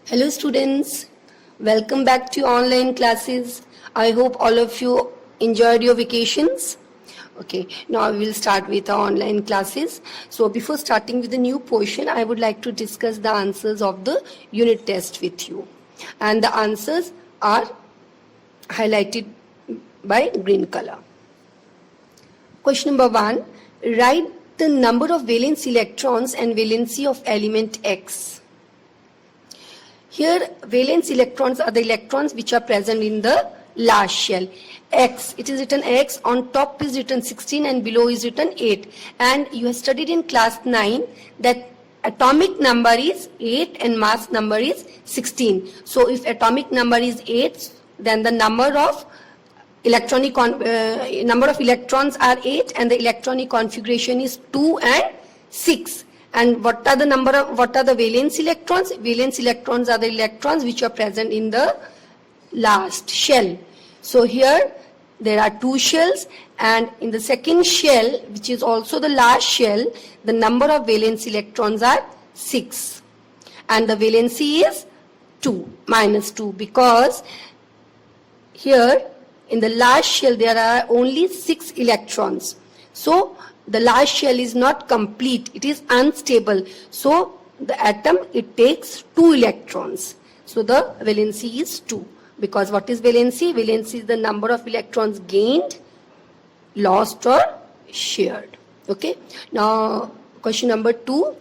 Hello students, welcome back to online classes. I hope all of you enjoyed your vacations. Okay, now we will start with our online classes. So before starting with the new portion, I would like to discuss the answers of the unit test with you. And the answers are highlighted by green color. Question number 1, write the number of valence electrons and valency of element X. Here, valence electrons are the electrons which are present in the last shell. X, it is written X, on top is written 16 and below is written 8. And you have studied in class 9 that atomic number is 8 and mass number is 16. So if atomic number is 8, then the number of number of electrons are 8 and the electronic configuration is 2 and 6. And what are the valence electrons? Valence electrons are the electrons which are present in the last shell. So here there are two shells, and in the second shell, which is also the last shell, the number of valence electrons are 6 and the valency is 2, minus 2, because here in the last shell there are only 6 electrons. So the last shell is not complete, it is unstable. So the atom, it takes 2 electrons. So the valency is 2. Because what is valency? Valency is the number of electrons gained, lost or shared. Okay. Now question number 2.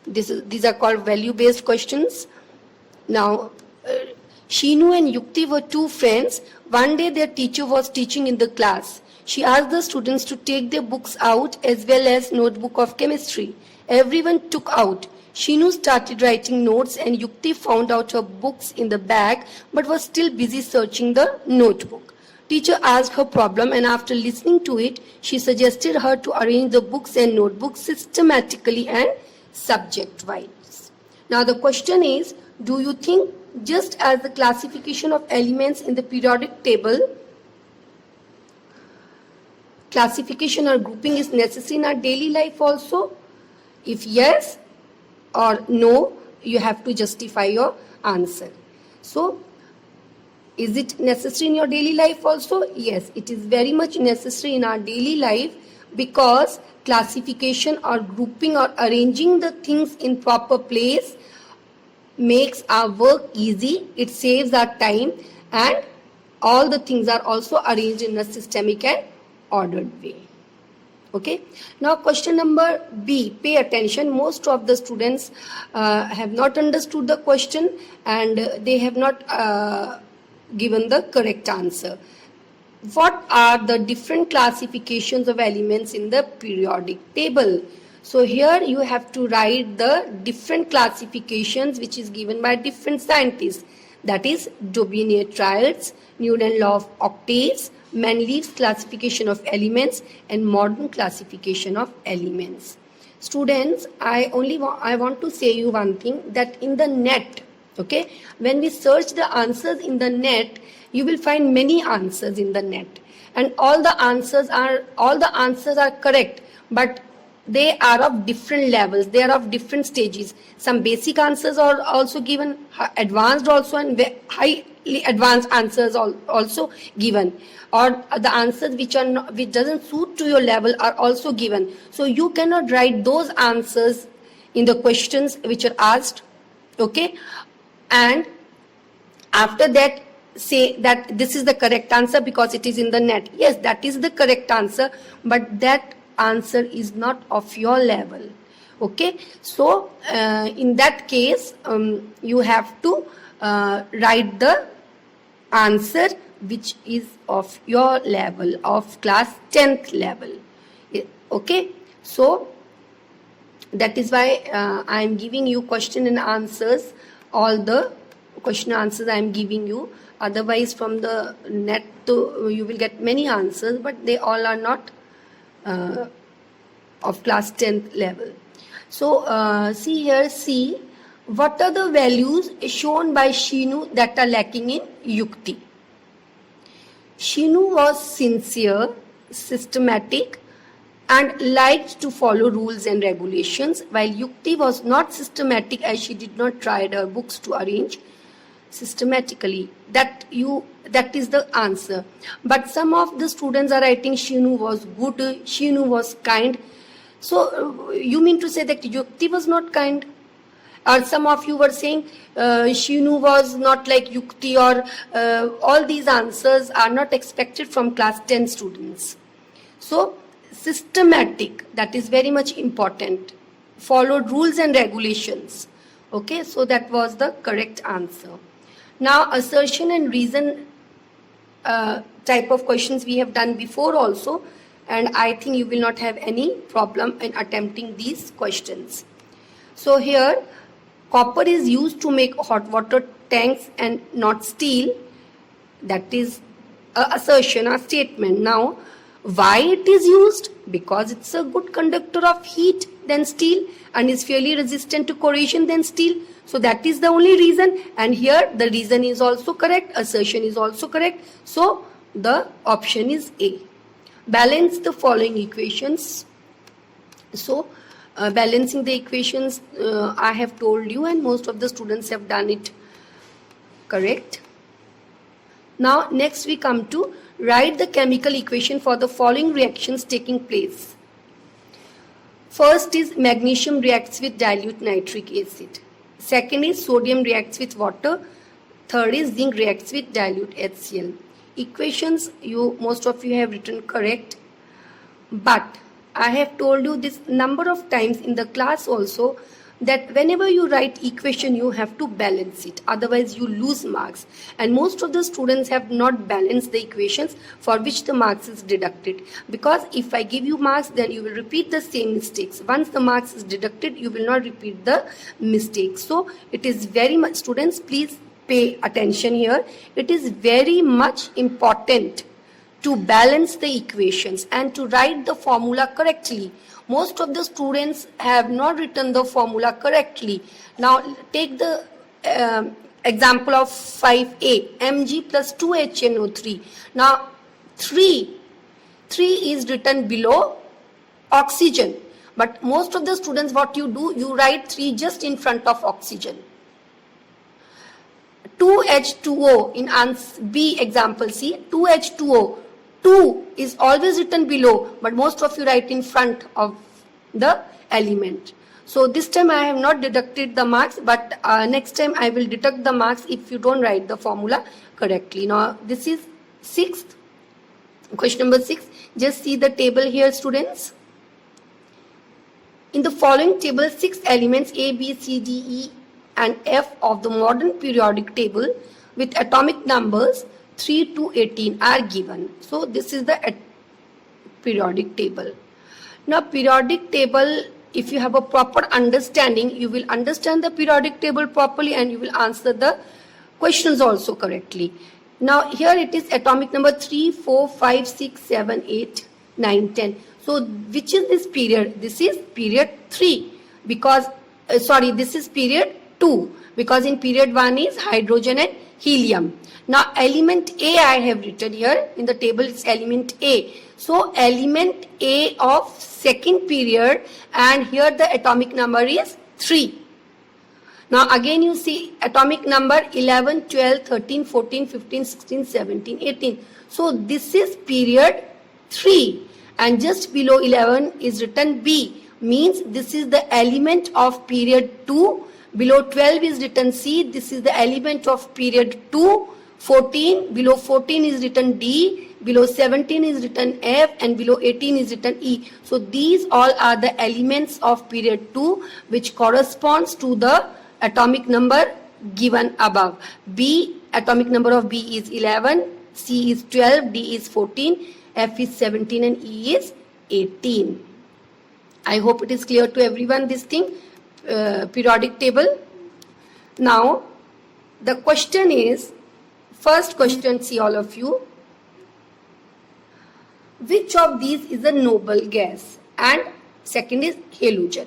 These are called value based questions. Now Shinu and Yukti were two friends. One day their teacher was teaching in the class. She asked the students to take their books out as well as notebook of chemistry. Everyone took out. Shinu started writing notes and Yukti found out her books in the bag but was still busy searching the notebook. Teacher asked her problem, and after listening to it, she suggested her to arrange the books and notebooks systematically and subject-wise. Now the question is, do you think just as the classification of elements in the periodic table, classification or grouping is necessary in our daily life also? If yes or no, you have to justify your answer. So, is it necessary in your daily life also? Yes, it is very much necessary in our daily life, because classification or grouping or arranging the things in proper place makes our work easy, it saves our time, and all the things are also arranged in a systemic and ordered way. Okay. Now question number B. Pay attention. Most of the students have not understood the question and they have not given the correct answer. What are the different classifications of elements in the periodic table? So here you have to write the different classifications which is given by different scientists. That is Daubigny-Triad's, Newton law of octaves, Mendeleev's classification of elements, and modern classification of elements. Students, I want to say you one thing, that in the net, okay, when we search the answers in the net, you will find many answers in the net, and all the answers are correct, but they are of different levels, they are of different stages. Some basic answers are also given, advanced also, and highly advanced answers also given, or the answers which doesn't suit to your level are also given. So you cannot write those answers in the questions which are asked, okay, and after that say that this is the correct answer because it is in the net. Yes, that is the correct answer, but that answer is not of your level. Okay, so in that case you have to write the answer which is of your level, of class 10th level. Okay, so that is why I am giving you question and answers. All the question answers I am giving you. Otherwise from the net you will get many answers, but they all are not of class 10th level. So see here, see what are the values shown by Shinu that are lacking in Yukti. Shinu was sincere, systematic and liked to follow rules and regulations, while Yukti was not systematic as she did not try her books to arrange systematically. That is the answer. But some of the students are writing Shinu was good, Shinu was kind. So you mean to say that Yukti was not kind? Or some of you were saying Shinu was not like Yukti, or all these answers are not expected from class 10 students. So systematic, that is very much important. Followed rules and regulations. Okay, so that was the correct answer. Now assertion and reason type of questions we have done before also, and I think you will not have any problem in attempting these questions. So here, copper is used to make hot water tanks and not steel. That is a assertion, a statement. Now, why it is used? Because it's a good conductor of heat than steel and is fairly resistant to corrosion than steel. So that is the only reason, and here the reason is also correct, assertion is also correct. So the option is A. Balance the following equations. So balancing the equations I have told you, and most of the students have done it correct. Now next we come to write the chemical equation for the following reactions taking place. First is magnesium reacts with dilute nitric acid. Second is sodium reacts with water. Third is zinc reacts with dilute HCl. Equations most of you have written correct, but I have told you this number of times in the class also that whenever you write equation you have to balance it, otherwise you lose marks, and most of the students have not balanced the equations, for which the marks is deducted. Because if I give you marks, then you will repeat the same mistakes. Once the marks is deducted, you will not repeat the mistakes. So it is very much, students, please pay attention here. It is very much important to balance the equations and to write the formula correctly. Most of the students have not written the formula correctly. Now take the example of 5a, Mg plus 2HNO3. Now 3 is written below oxygen, but most of the students, what you do, you write 3 just in front of oxygen. 2H2O in answer B example C, 2H2O. 2 is always written below, but most of you write in front of the element. So this time I have not deducted the marks, but next time I will deduct the marks if you don't write the formula correctly. Now this is sixth, question number 6. Just see the table here, students. In the following table, 6 elements A, B, C, D, E and F of the modern periodic table with atomic numbers 3 to 18 are given. So this is the periodic table. Now periodic table, if you have a proper understanding, you will understand the periodic table properly and you will answer the questions also correctly. Now here it is atomic number 3, 4, 5, 6, 7, 8, 9, 10. So which is this period? This is period 3 because, this is period 2 because in period 1 is hydrogen and helium. Now element A I have written here in the table, it's element A. So element A of second period, and here the atomic number is 3. Now again you see atomic number 11, 12, 13, 14, 15, 16, 17, 18. So this is period 3 and just below 11 is written B, means this is the element of period 2. Below 12 is written C, this is the element of period 2. 14, below 14 is written D, below 17 is written F, and below 18 is written E. So these all are the elements of period 2 which corresponds to the atomic number given above. B, atomic number of B is 11, C is 12, D is 14, F is 17 and E is 18. I hope it is clear to everyone this thing, periodic table. Now the question is, first question, see all of you. Which of these is a noble gas? And second is halogen.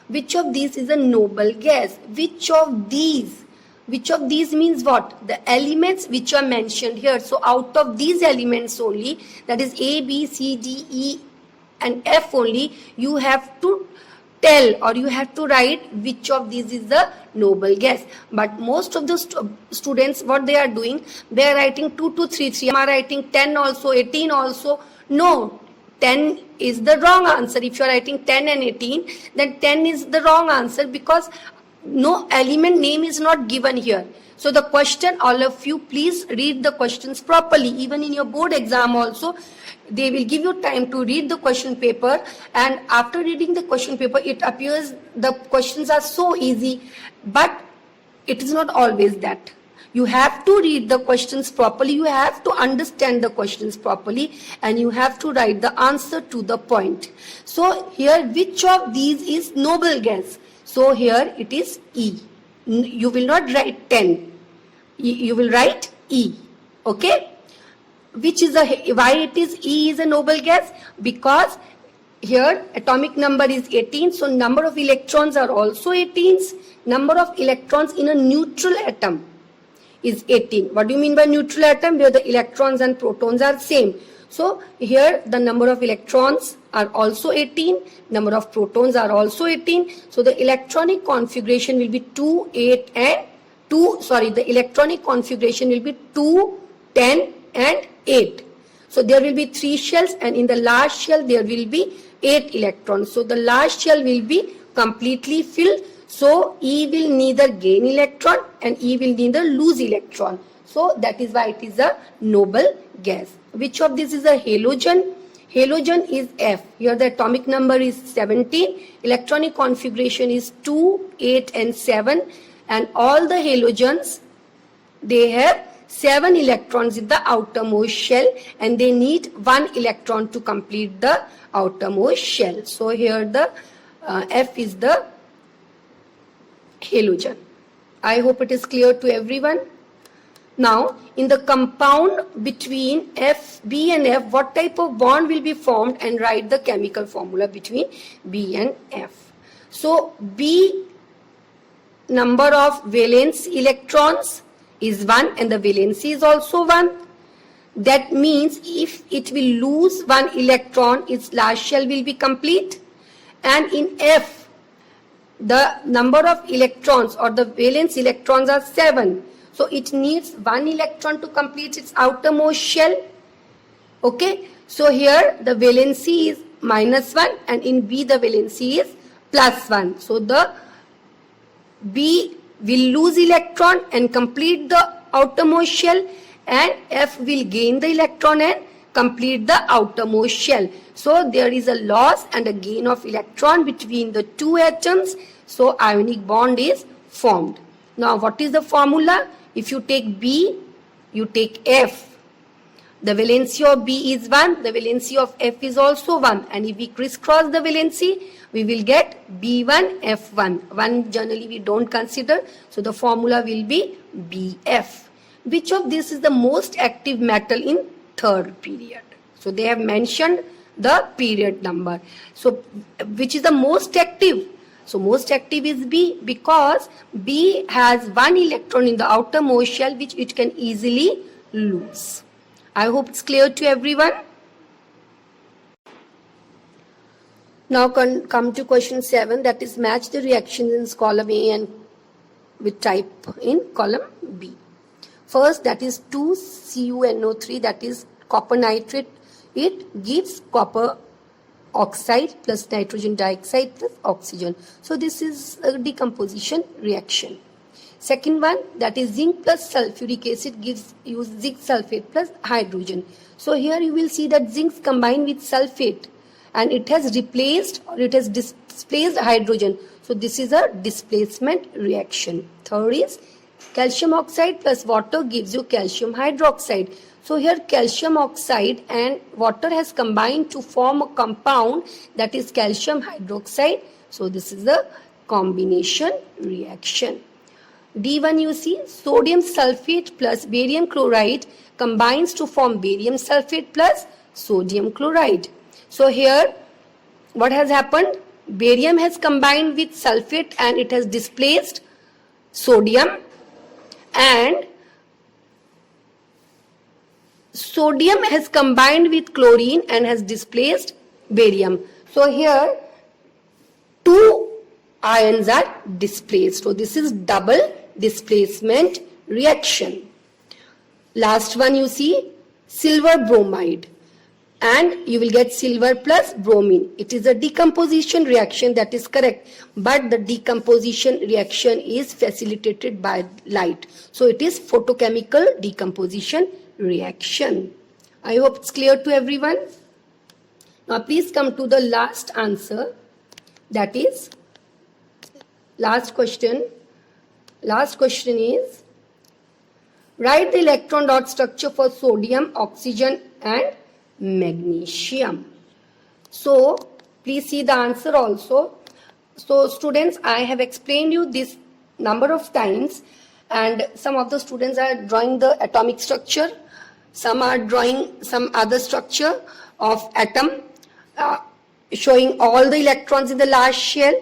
Which of these is a noble gas? Which of these? Which of these means what? The elements which are mentioned here. So out of these elements only, that is A, B, C, D, E and F only, you have to tell or you have to write which of these is the noble gas. But most of the students, what they are doing, they are writing 2 to 3, 3 are writing 10 also, 18 also. No, 10 is the wrong answer. If you are writing 10 and 18, then 10 is the wrong answer because no element name is not given here. So the question, all of you, please read the questions properly. Even in your board exam also, they will give you time to read the question paper, and after reading the question paper, it appears the questions are so easy, but it is not always that. You have to read the questions properly, you have to understand the questions properly, and you have to write the answer to the point. So here, which of these is noble gas? So here it is E. You will not write 10. You will write E. Okay? Which is why it is E is a noble gas? Because here atomic number is 18. So number of electrons are also 18s. Number of electrons in a neutral atom is 18. What do you mean by neutral atom? Where the electrons and protons are same. So here the number of electrons are also 18, number of protons are also 18. So the electronic configuration will be 2, 8 and 2, the electronic configuration will be 2, 10 and 8. So there will be 3 shells, and in the last shell there will be 8 electrons. So the last shell will be completely filled. So E will neither gain electron and E will neither lose electron. So that is why it is a noble gas. Which of this is a halogen? Halogen is F. Here the atomic number is 17. Electronic configuration is 2, 8 and 7. And all the halogens, they have 7 electrons in the outermost shell, and they need 1 electron to complete the outermost shell. So here the F is the halogen. I hope it is clear to everyone. Now, in the compound between F, B and F, what type of bond will be formed, and write the chemical formula between B and F. So, B, number of valence electrons is 1 and the valency is also 1. That means if it will lose 1 electron, its last shell will be complete. And in F, the number of electrons or the valence electrons are 7. So it needs 1 electron to complete its outermost shell. Okay. So here the valency is -1 and in B the valency is +1. So the B will lose electron and complete the outermost shell, and F will gain the electron and complete the outermost shell. So there is a loss and a gain of electron between the two atoms. So ionic bond is formed. Now what is the formula? If you take B, you take F. The valency of B is 1, the valency of F is also 1, and if we crisscross the valency, we will get B1, F1. 1 generally we don't consider, so the formula will be BF. Which of this is the most active metal in third period? So they have mentioned the period number. So which is the most active? So most active is B, because B has 1 electron in the outermost shell which it can easily lose. I hope it's clear to everyone. Now come to question 7, that is match the reactions in column A and with type in column B. First, that is 2CuNO3, that is copper nitrate. It gives copper oxide plus nitrogen dioxide plus oxygen. So this is a decomposition reaction. Second one, that is zinc plus sulfuric acid gives you zinc sulfate plus hydrogen. So here you will see that zinc combined with sulfate and it has replaced or it has displaced hydrogen. So this is a displacement reaction. Third is calcium oxide plus water gives you calcium hydroxide. So here calcium oxide and water has combined to form a compound that is calcium hydroxide. So this is a combination reaction. D1 you see sodium sulfate plus barium chloride combines to form barium sulfate plus sodium chloride. So here what has happened? Barium has combined with sulfate and it has displaced sodium, and sodium has combined with chlorine and has displaced barium. So here 2 ions are displaced. So this is double displacement reaction. Last one you see, silver bromide, and you will get silver plus bromine. It is a decomposition reaction, that is correct, but the decomposition reaction is facilitated by light. So it is photochemical decomposition reaction. I hope it's clear to everyone. Now please come to the last answer, that is last question. Last question is, write the electron dot structure for sodium, oxygen and magnesium. So please see the answer also. So students, I have explained you this number of times, and some of the students are drawing the atomic structure, some are drawing some other structure of atom, showing all the electrons in the last shell.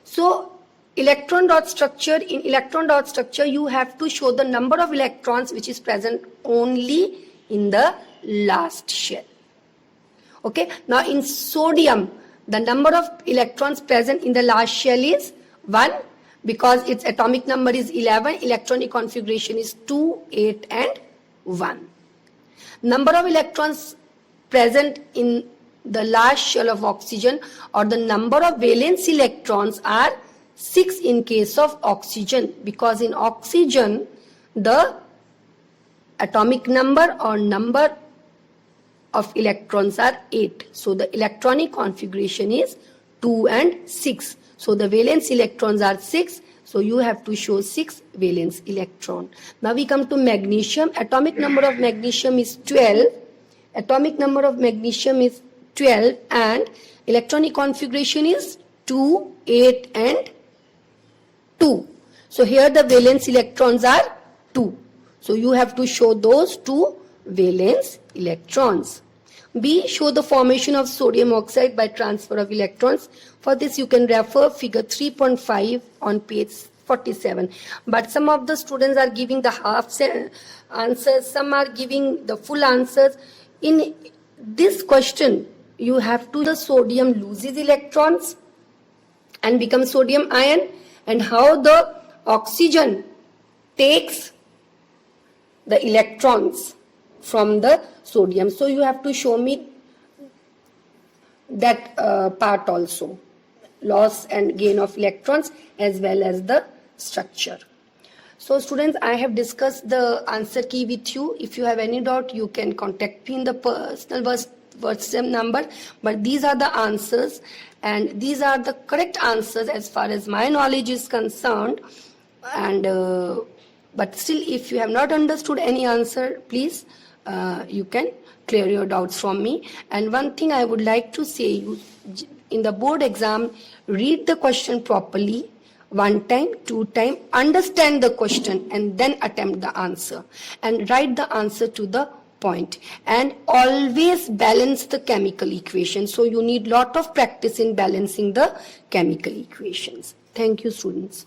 So electron dot structure, in electron dot structure you have to show the number of electrons which is present only in the last shell. Okay, now in sodium the number of electrons present in the last shell is 1, because its atomic number is 11, electronic configuration is 2, 8 and 1. Number of electrons present in the last shell of oxygen, or the number of valence electrons, are 6 in case of oxygen, because in oxygen the atomic number or number of electrons are 8. So the electronic configuration is 2 and 6. So the valence electrons are 6. So you have to show 6 valence electron. Now we come to magnesium. Atomic number of magnesium is 12. Atomic number of magnesium is 12 and electronic configuration is 2, 8 and 2. So here the valence electrons are 2. So you have to show those 2 valence electrons. B. Show the formation of sodium oxide by transfer of electrons. For this you can refer figure 3.5 on page 47. But some of the students are giving the half answers, some are giving the full answers. In this question you have to, the sodium loses electrons and becomes sodium ion, and how the oxygen takes the electrons from the sodium. So you have to show me that part also, loss and gain of electrons as well as the structure. So students, I have discussed the answer key with you. If you have any doubt, you can contact me in the personal WhatsApp number. But these are the answers, and these are the correct answers as far as my knowledge is concerned. And but still, if you have not understood any answer, please you can clear your doubts from me. And one thing I would like to say, you in the board exam, read the question properly, 1 time, 2 time, understand the question and then attempt the answer and write the answer to the point, and always balance the chemical equation. So you need lot of practice in balancing the chemical equations. Thank you, students.